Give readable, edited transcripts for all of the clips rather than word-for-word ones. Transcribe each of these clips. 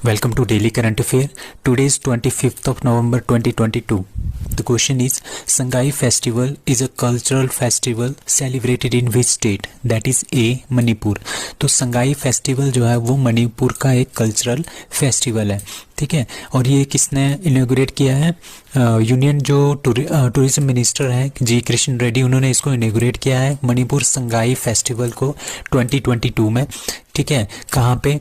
Welcome to Daily Current Affair. Today is 25th of November 2022. The question is, Sangai Festival is a cultural festival celebrated in which state? That is A. Manipur. तो Sangai festival जो है वो मणिपुर का एक cultural festival है, ठीक है. और ये किसने इनॉग्रेट किया है? यूनियन जो टूरिज्म मिनिस्टर हैं जी कृष्ण रेड्डी, उन्होंने इसको इनॉग्रेट किया है मणिपुर संगाई फेस्टिवल को 2022 में, ठीक है. कहाँ पे?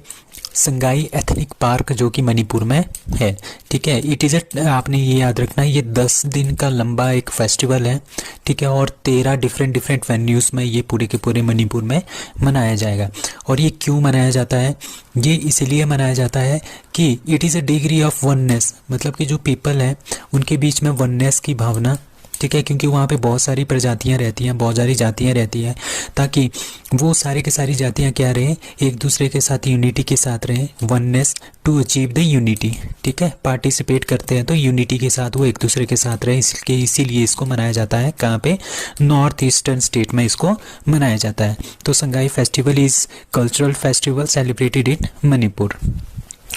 संगाई एथनिक पार्क जो कि मणिपुर में है, ठीक है. इट इज़ आपने ये याद रखना है, ये 10 दिन का लंबा एक फेस्टिवल है, ठीक है. और 13 डिफरेंट वेन्यूज़ में ये पूरे के पूरे मणिपुर में मनाया जाएगा. और ये क्यों मनाया जाता है? ये इसलिए मनाया जाता है कि it is a degree of oneness, मतलब कि जो पीपल हैं उनके बीच में वननेस की भावना, ठीक है. क्योंकि वहाँ पे बहुत सारी प्रजातियाँ रहती हैं, बहुत सारी जातियाँ रहती हैं, ताकि वो सारे के सारी जातियाँ क्या रहें, एक दूसरे के साथ यूनिटी के साथ रहें. Oneness to achieve the unity, ठीक है. पार्टिसिपेट करते हैं तो यूनिटी के साथ वो एक दूसरे के साथ रहें, इसीलिए इसको मनाया जाता है. कहाँ पे? नॉर्थ ईस्टर्न स्टेट में इसको मनाया जाता है. तो Sangai festival is cultural festival celebrated in Manipur.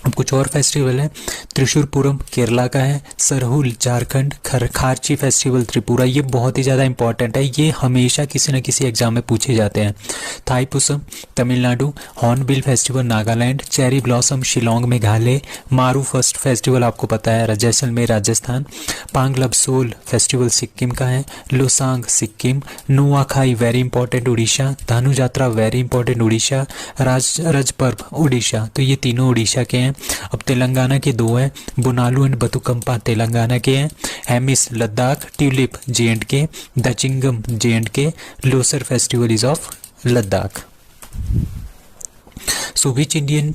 अब कुछ और फेस्टिवल है. त्रिशूरपुरम केरला का है, सरहुल झारखंड, खारची फेस्टिवल त्रिपुरा, ये बहुत ही ज़्यादा इंपॉर्टेंट है, ये हमेशा किसी न किसी एग्जाम में पूछे जाते हैं. Thaipusam Tamil Nadu, hornbill festival Nagaland, cherry blossom Shillong Meghalaya, मारू फर्स्ट फेस्टिवल आपको पता है जैसलमेर राजस्थान, पांगलबसोल फेस्टिवल सिक्किम का है, लोसांग सिक्किम, नुआखाई वेरी इंपॉर्टेंट उड़ीसा, धानु यात्रा वेरी इंपॉर्टेंट उड़ीसा, रज पर्व उड़ीसा. तो ये तीनों उड़ीसा के हैं. अब तेलंगाना के दो हैं, बुनालू एंड बतुकम्पा तेलंगाना के हैं, Hemis Ladakh, tulip J and K, Dachigam J and K, Losar festival is of Ladakh. So which Indian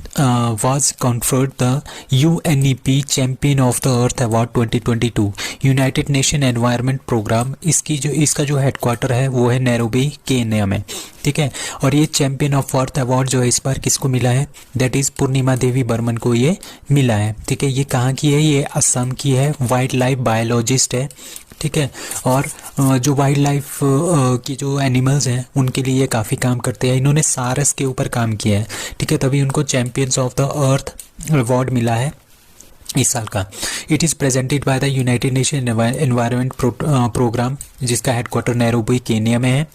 was conferred the UNEP Champion of the Earth Award 2022? United Nation Environment Programme, इसका जो हेडक्वार्टर है वो है नैरोबी केन्या में, ठीक है. और ये चैंपियन ऑफ अर्थ अवार्ड जो है इस बार किसको मिला है? दैट इज़ पूर्णिमा देवी बर्मन को ये मिला है, ठीक है. ये कहाँ की है? ये असम की है, वाइल्ड लाइफ बायोलॉजिस्ट है, ठीक है. और जो वाइल्ड लाइफ की जो एनिमल्स हैं उनके लिए ये काफ़ी काम करते हैं. इन्होंने सारस के ऊपर काम किया है, ठीक है. तभी उनको champions of the Earth award मिला है इस साल का. It is presented by the United Nation Environment Programme, जिसका हेडक्वार्टर नैरोबी केन्या में है,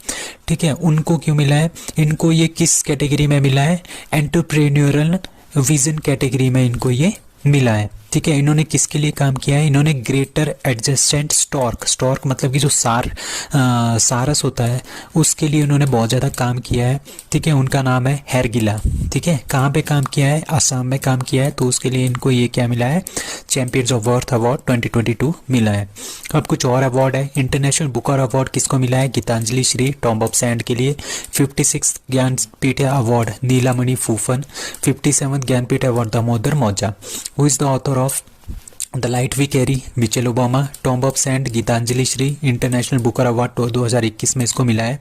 ठीक है. उनको क्यों मिला है? इनको ये किस कैटेगरी में मिला है? एंटरप्रेन्योरल विजन कैटेगरी में इनको ये मिला है, ठीक है. इन्होंने किसके लिए काम किया है? इन्होंने ग्रेटर एडजस्टेंट स्टॉर्क मतलब कि जो सारस होता है उसके लिए उन्होंने बहुत ज़्यादा काम किया है, ठीक है. उनका नाम है हेरगिला, ठीक है. कहाँ पे काम किया है? असम में काम किया है. तो उसके लिए इनको ये क्या मिला है? चैंपियंस ऑफ अर्थ अवार्ड 2022 मिला है. अब कुछ और अवार्ड है. इंटरनेशनल बुकर अवार्ड किसको मिला है? Geetanjali Shree tomb of sand के लिए. 56 Jnanpith award Nilamani Phookan. 57 Jnanpith award Damodar Mauzo. Who is the author of the light we carry? Michelle Obama. Tomb of sand Geetanjali Shree. International Booker award 2021 में इसको मिला है.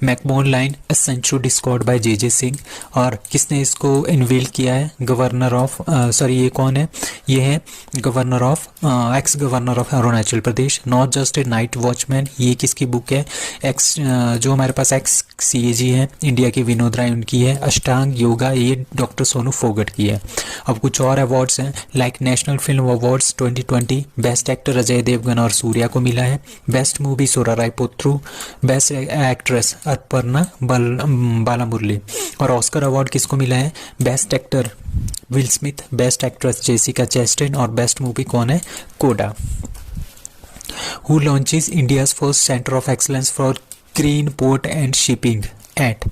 McMahon line a century discovered by J Singh. और किसने इसको इनवेल किया है? गवर्नर ऑफ ये कौन है? ये है governor of x governor of Arunachal Pradesh. Not just a night watchman, ये किसकी बुक है? जो हमारे पास एक्स CAG है इंडिया की, विनोद राय उनकी है. अष्टांग योगा, ये डॉक्टर सोनू फोगट की है. अब कुछ और अवार्ड्स हैं, like national film awards 2020. Best actor Ajay Devgn और सूर्या को मिला है. Best movie Soorarai Pottru. Best actress Aparna Balamurali. और ऑस्कर अवार्ड किसको मिला है? Best actor Will Smith, best actress Jessica Chastain, और बेस्ट मूवी कौन है? CODA. Who launches India's first centre of excellence for green port and shipping at,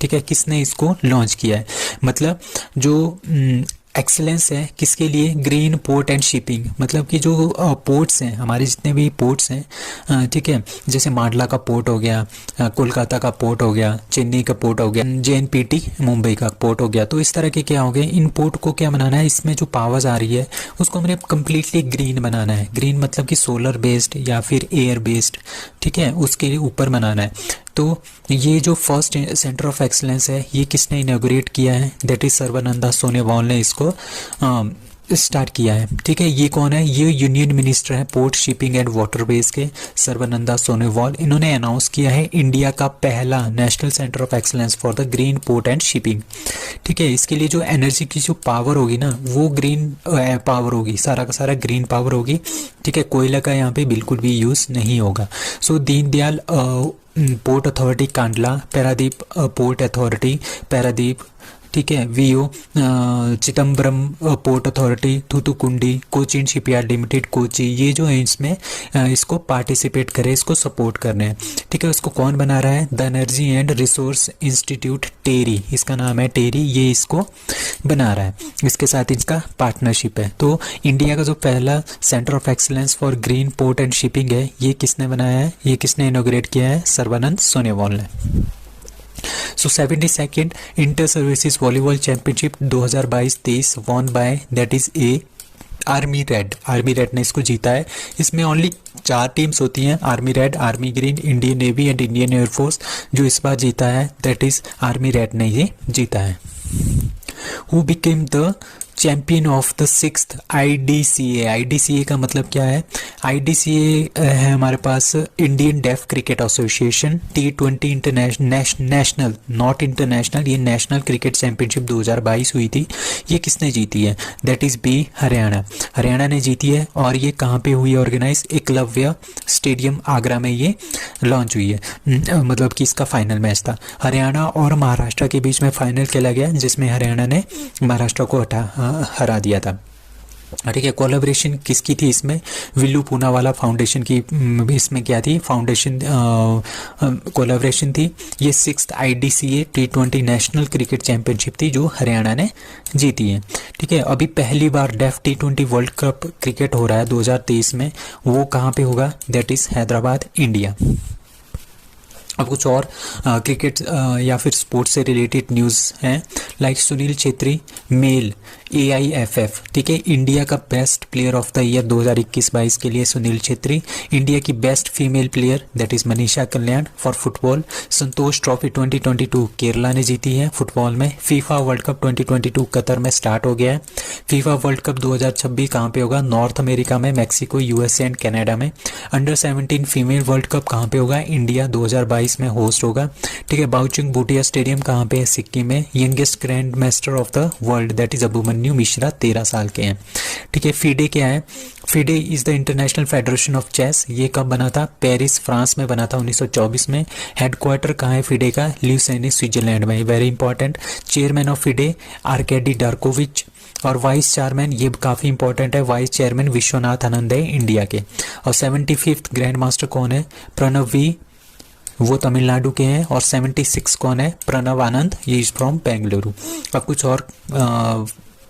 ठीक है. किसने इसको लॉन्च किया है? मतलब जो एक्सीलेंस है किसके लिए? ग्रीन पोर्ट एंड शिपिंग, मतलब कि जो पोर्ट्स हैं हमारे, जितने भी पोर्ट्स हैं, ठीक है. जैसे मांडला का पोर्ट हो गया, कोलकाता का पोर्ट हो गया, चेन्नई का पोर्ट हो गया, JNPT मुंबई का पोर्ट हो गया. तो इस तरह के क्या हो गए, इन पोर्ट को क्या बनाना है? इसमें जो पावर्स आ रही है उसको हमने कम्प्लीटली ग्रीन बनाना है. ग्रीन मतलब कि सोलर बेस्ड या फिर एयर बेस्ड, ठीक है, उसके ऊपर बनाना है. तो ये जो फर्स्ट सेंटर ऑफ एक्सलेंस है ये किसने इनॉग्रेट किया है? दैट इज सर्बानंदा सोनोवाल ने इसको स्टार्ट किया है। ठीक है, ये कौन है? ये यूनियन मिनिस्टर है पोर्ट, शिपिंग एंड वाटरवेज के सर्बानंद सोनोवाल। इन्होंने अनाउंस किया है इंडिया का पहला national centre of excellence for the green port and shipping. ठीक है, इसके लिए जो एनर्जी की जो पावर होगी ना, वो ग्रीन पावर होगी, सारा का सारा ग्रीन पावर होगी। ठीक है, कोयला का यहाँ पे बिल्कुल भी यूज़ नहीं होगा। So Deendayal port authority Kandla, Paradip port authority Paradip, ठीक है, VO Chidambaram port authority Thoothukudi, Cochin shipyard limited Kochi, ये जो है इसमें इसको पार्टिसिपेट करें, इसको सपोर्ट कर रहे हैं। ठीक है, उसको कौन बना रहा है? The energy and resource institute TERI, इसका नाम है टेरी, ये इसको बना रहा है, इसके साथ इसका पार्टनरशिप है। तो इंडिया का जो पहला centre of excellence for green port and shipping है, ये किसने बनाया है? ये किसने इनॉग्रेट किया है? सर्बानंद सोनोवाल ने। सो 72nd inter services volleyball championship 2022-23 won by that is a army red. Army red ने इसको जीता है। इसमें ओनली 4 टीम्स होती हैं, army red, army green, Indian navy and Indian air force. जो इस बार जीता है दैट इज आर्मी रेड ने ये जीता है। Who became the champion of the 6th IDCA। IDCA का मतलब क्या है? IDCA है हमारे पास Indian deaf cricket association. T20 national, not international, ये नेशनल क्रिकेट चैंपियनशिप 2022 हुई थी। ये किसने जीती है? That is B Haryana. Haryana ने जीती है। और ये कहाँ पे हुई ऑर्गेनाइज? एकलव्य स्टेडियम आगरा में ये लॉन्च हुई है। मतलब कि इसका फाइनल मैच था। हरियाणा और महाराष्ट्र के बीच में फाइनल खेला गया, जिसमें हरियाणा ने महाराष्ट्र को हरा दिया था। ठीक है, कोलैबोरेशन किसकी थी इसमें? विल्लू पूनावाला फाउंडेशन की इसमें क्या थी? फाउंडेशन कोलैबोरेशन थी। ये 6th IDCA T20 national cricket championship थी जो हरियाणा ने जीती है। ठीक है, अभी पहली बार deaf T20 world cup cricket हो रहा है 2023 में। वो कहाँ पे होगा? That is Hyderabad, India. अब कुछ और क्रिकेट या फिर स्पोर्ट्स से रिलेटेड न्यूज़ हैं, like Sunil Chhetri male AIFF। ठीक है, इंडिया का best player of the year 2021-22 के लिए सुनील छेत्री। इंडिया की best female player that is Manisha Kalyan for football. Santosh trophy 2022 Kerala ने जीती है फुटबॉल में। फीफा वर्ल्ड कप 2022 कतर में स्टार्ट हो गया है। फीफा वर्ल्ड कप 2026 कहाँ पे होगा? नॉर्थ अमेरिका में, मैक्सिको, USA एंड कनाडा में। अंडर 17 फीमेल वर्ल्ड कप कहाँ पे होगा? इंडिया 2022 में होस्ट होगा। ठीक है, बाउचुंग भूटिया स्टेडियम कहाँ पे है? सिक्किम में। Youngest grand master of the world that is Abhimanyu Mishra 13 साल के हैं। ठीक है, फीडे क्या है? FIDE is the International Federation of Chess. ये कब बना था? पेरिस, फ्रांस में बना था 1924 में। हेडक्वार्टर कहाँ है फीडे का? ल्यूसेनी, स्विट्जरलैंड में। Very important. Chairman of FIDE Arkady Dvorkovich. और वाइस चेयरमैन, ये काफ़ी इंपॉर्टेंट है, वाइस चेयरमैन विश्वनाथ आनंद है इंडिया के। और 75th ग्रैंड मास्टर कौन है? प्रणव वी, वो तमिलनाडु के हैं। और 76 कौन है? प्रणव आनंद, ये इज फ्रॉम बेंगलुरु। अब कुछ और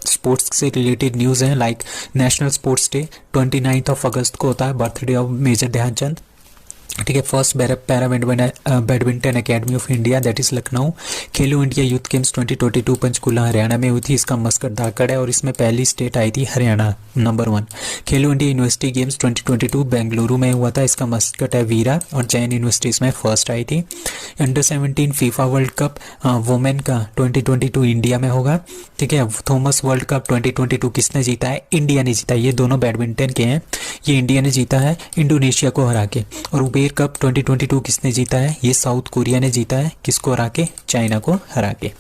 स्पोर्ट्स से रिलेटेड न्यूज़ हैं, लाइक नेशनल स्पोर्ट्स डे 29 अगस्त को होता है, बर्थडे ऑफ मेजर ध्यानचंद। ठीक है, first para badminton academy of India that is Lucknow. Khelo India youth games 2022 Panchkula Haryana में हुई थी। इसका मस्कट धाकड़ है और इसमें पहली स्टेट आई थी हरियाणा, नंबर 1। खेलो इंडिया यूनिवर्सिटी गेम्स 2022 बेंगलुरु में हुआ था। इसका मस्कट है वीरा और जैन यूनिवर्सिटी इसमें फर्स्ट आई थी। Under 17 FIFA world cup women का 2022 इंडिया में होगा। ठीक है, थॉमस वर्ल्ड कप 2022 किसने जीता है? इंडिया ने जीता है। ये दोनों बैडमिंटन के हैं, ये इंडिया ने जीता है इंडोनेशिया को हरा के। और उबेर कप 2022 किसने जीता है? ये साउथ कोरिया ने जीता है। किसको हरा के? चाइना को हरा के।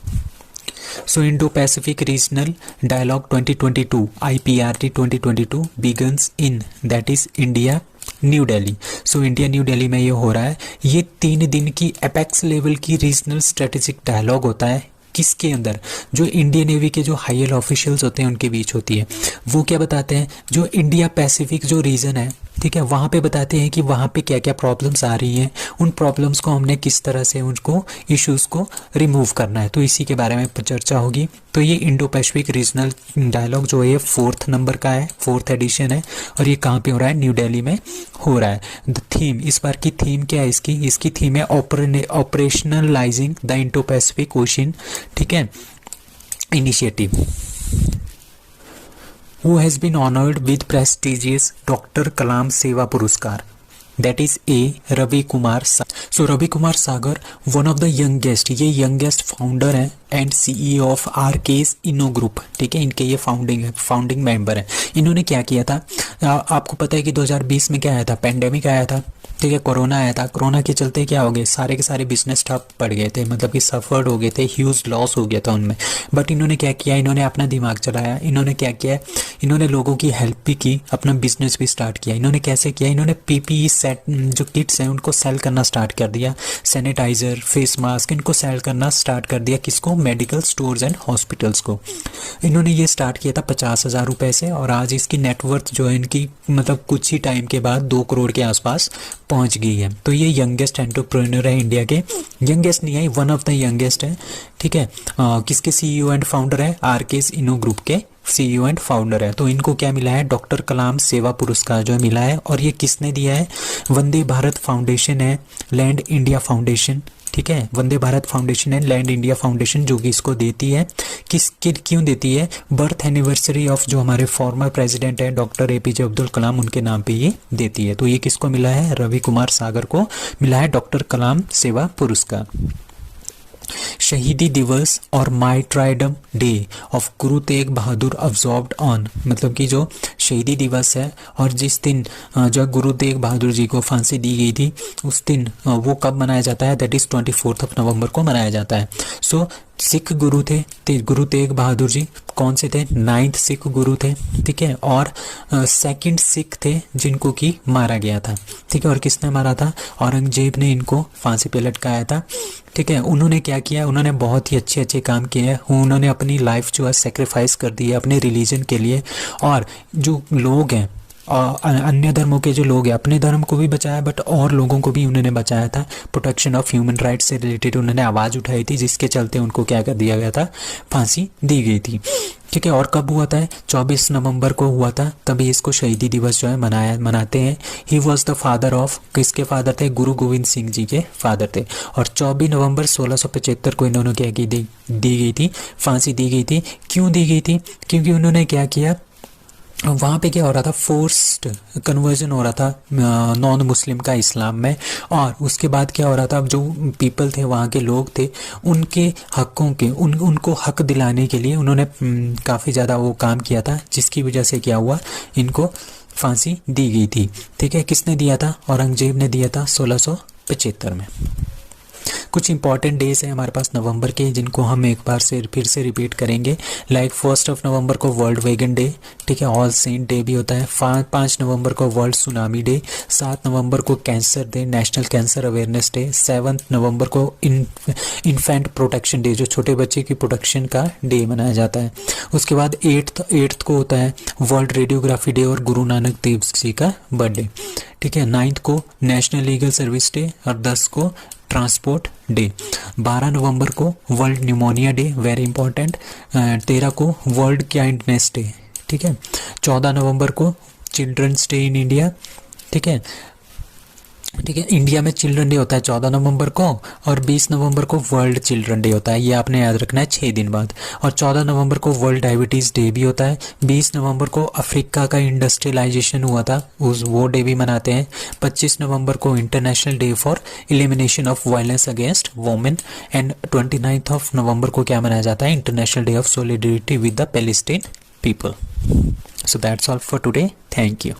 So Indo Pacific regional dialogue 2022 IPRD 2022 begins in that is India New Delhi. So India New Delhi में ये हो रहा है। ये 3 दिन की एपेक्स लेवल की रीजनल स्ट्रेटेजिक डायलॉग होता है। किसके अंदर? जो इंडियन नेवी के जो हायर ऑफिशियल्स होते हैं उनके बीच होती है। वो क्या बताते हैं? जो इंडिया पैसिफिक जो रीजन है, ठीक है, वहाँ पे बताते हैं कि वहाँ पे क्या क्या प्रॉब्लम्स आ रही हैं, उन प्रॉब्लम्स को हमने किस तरह से उनको इश्यूज़ को रिमूव करना है। तो इसी के बारे में चर्चा होगी। तो ये इंडो पैसिफिक रीजनल डायलॉग जो है 4th नंबर का है, 4th एडिशन है। और ये कहाँ पे हो रहा है? न्यू दिल्ली में हो रहा है। द थीम, इस बार की थीम क्या है इसकी? इसकी थीम है ऑपरेशनलाइजिंग द इंडो पैसिफिक ओशन, ठीक है, initiative. Who has been honored with prestigious Dr. Kalam Seva Puruskar? That is A. Ravi Kumar. So Ravi Kumar Sagar one of the youngest, ये यंगेस्ट फाउंडर हैं and CEO of RKS Inno group, ठीक है, इनके ये founding member हैं। इन्होंने क्या किया था, आपको पता है कि 2020 में क्या आया था, पेंडेमिक आया था, ठीक है, कोरोना आया था। कोरोना के चलते क्या हो गए, सारे के सारे बिजनेस ठप पड़ गए थे, मतलब कि सफर्ड हो गए थे, ह्यूज लॉस हो गया था उनमें। बट इन्होंने क्या किया, इन्होंने अपना दिमाग चलाया, इन्होंने क्या किया, इन्होंने लोगों की हेल्प भी की, अपना बिजनेस भी स्टार्ट किया। इन्होंने कैसे किया, इन्होंने पीपीई सेट जो किट्स हैं उनको सेल करना स्टार्ट कर दिया, सैनिटाइज़र, फेस मास्क, इनको सेल करना स्टार्ट कर दिया। किसको, मेडिकल स्टोर्स एंड हॉस्पिटल्स को। इन्होंने ये स्टार्ट किया था 50,000 रुपये से, और आज इसकी नेटवर्थ जो है इनकी, मतलब कुछ ही टाइम के बाद 2 करोड़ के आसपास पहुंच गई है। तो ये यंगेस्ट एंटरप्रेन्योर है इंडिया के, यंगेस्ट नहीं है, वन ऑफ द यंगेस्ट है, ठीक है। किसके सीईओ एंड फाउंडर है, आरकेस इनो ग्रुप के सीईओ एंड फाउंडर है। तो इनको क्या मिला है, डॉक्टर कलाम सेवा पुरस्कार जो है मिला है। और ये किसने दिया है, वंदे भारत फाउंडेशन है, लैंड इंडिया फाउंडेशन, ठीक है, Vande Bharat foundation and land India foundation जो कि इसको देती है। क्यों देती है, बर्थ एनिवर्सरी ऑफ जो हमारे फॉर्मर प्रेसिडेंट है डॉक्टर एपीजे अब्दुल कलाम, उनके नाम पे ये देती है। तो ये किसको मिला है, रवि कुमार सागर को मिला है डॉक्टर कलाम सेवा पुरस्कार। शहीदी दिवस और मार्टायरडम day of Guru Tegh Bahadur observed on, मतलब कि जो शहीदी दिवस है और जिस दिन जो गुरु तेग बहादुर जी को फांसी दी गई थी उस दिन वो कब मनाया जाता है, दैट इज़ 24 नवंबर को मनाया जाता है। सो सिख गुरु थे गुरु तेग बहादुर जी, कौन से थे, 9th सिख गुरु थे, ठीक है, और 2nd सिख थे जिनको कि मारा गया था, ठीक है। और किसने मारा था, औरंगजेब ने इनको फांसी पे लटकाया था, ठीक है। उन्होंने क्या किया, उन्होंने बहुत ही अच्छे अच्छे काम किए हैं, उन्होंने अपनी लाइफ जो है सेक्रीफाइस कर दी है अपने रिलीजन के लिए। और जो लोग हैं अन्य धर्मों के जो लोग हैं, अपने धर्म को भी बचाया बट और लोगों को भी उन्होंने बचाया था। प्रोटेक्शन ऑफ ह्यूमन राइट्स से रिलेटेड उन्होंने आवाज़ उठाई थी, जिसके चलते उनको क्या कर दिया गया था, फांसी दी गई थी, ठीक है। और कब हुआ था, 24 नवंबर को हुआ था, तभी इसको शहीदी दिवस जो है मनाते हैं। He was the father of, किसके फादर थे, गुरु गोविंद सिंह जी के फादर थे। और 24 नवंबर 1675 को इन्होंने क्या की दी गई थी, फांसी दी गई थी। क्यों दी गई थी, क्योंकि उन्होंने क्या किया, वहाँ पे क्या हो रहा था, फोर्स्ड कन्वर्जन हो रहा था नॉन मुस्लिम का इस्लाम में। और उसके बाद क्या हो रहा था, जो पीपल थे, वहाँ के लोग थे, उनके हकों के उनको हक दिलाने के लिए उन्होंने काफ़ी ज़्यादा वो काम किया था, जिसकी वजह से क्या हुआ, इनको फांसी दी गई थी, ठीक है। किसने दिया था, औरंगजेब ने दिया था 1675 में। कुछ इंपॉर्टेंट डेज हैं हमारे पास नवंबर के, जिनको हम एक बार से फिर से रिपीट करेंगे। लाइक 1 नवंबर को वर्ल्ड वेगन डे, ठीक है, ऑल सेंट डे भी होता है। 5 नवंबर को वर्ल्ड सुनामी डे, 7 नवंबर को cancer day, national cancer awareness day. 7 नवंबर को इन्फेंट प्रोटेक्शन डे, जो छोटे बच्चे की प्रोटेक्शन का डे मनाया जाता है। उसके बाद 8th को होता है वर्ल्ड रेडियोग्राफी डे और गुरु नानक देव जी का बर्थडे, ठीक है। 9th को नेशनल लीगल सर्विस डे और 10 को ट्रांसपोर्ट डे। 12 नवंबर को world pneumonia day, very important. 13 को वर्ल्ड काइंडनेस डे, ठीक है। 14 नवंबर को चिल्ड्रंस डे इन इंडिया, ठीक है, ठीक है। इंडिया में चिल्ड्रन डे होता है 14 नवंबर को, और 20 नवंबर को वर्ल्ड चिल्ड्रन डे होता है, ये आपने याद रखना है 6 दिन बाद। और 14 नवंबर को वर्ल्ड डायबिटीज़ डे भी होता है। 20 नवंबर को अफ्रीका का इंडस्ट्रियलाइजेशन हुआ था, वो डे भी मनाते हैं। 25 नवंबर को international day for elimination of violence against women. And 29 नवंबर को क्या मनाया जाता है, international day of solidarity with the Palestine people. So that's all for today, thank you.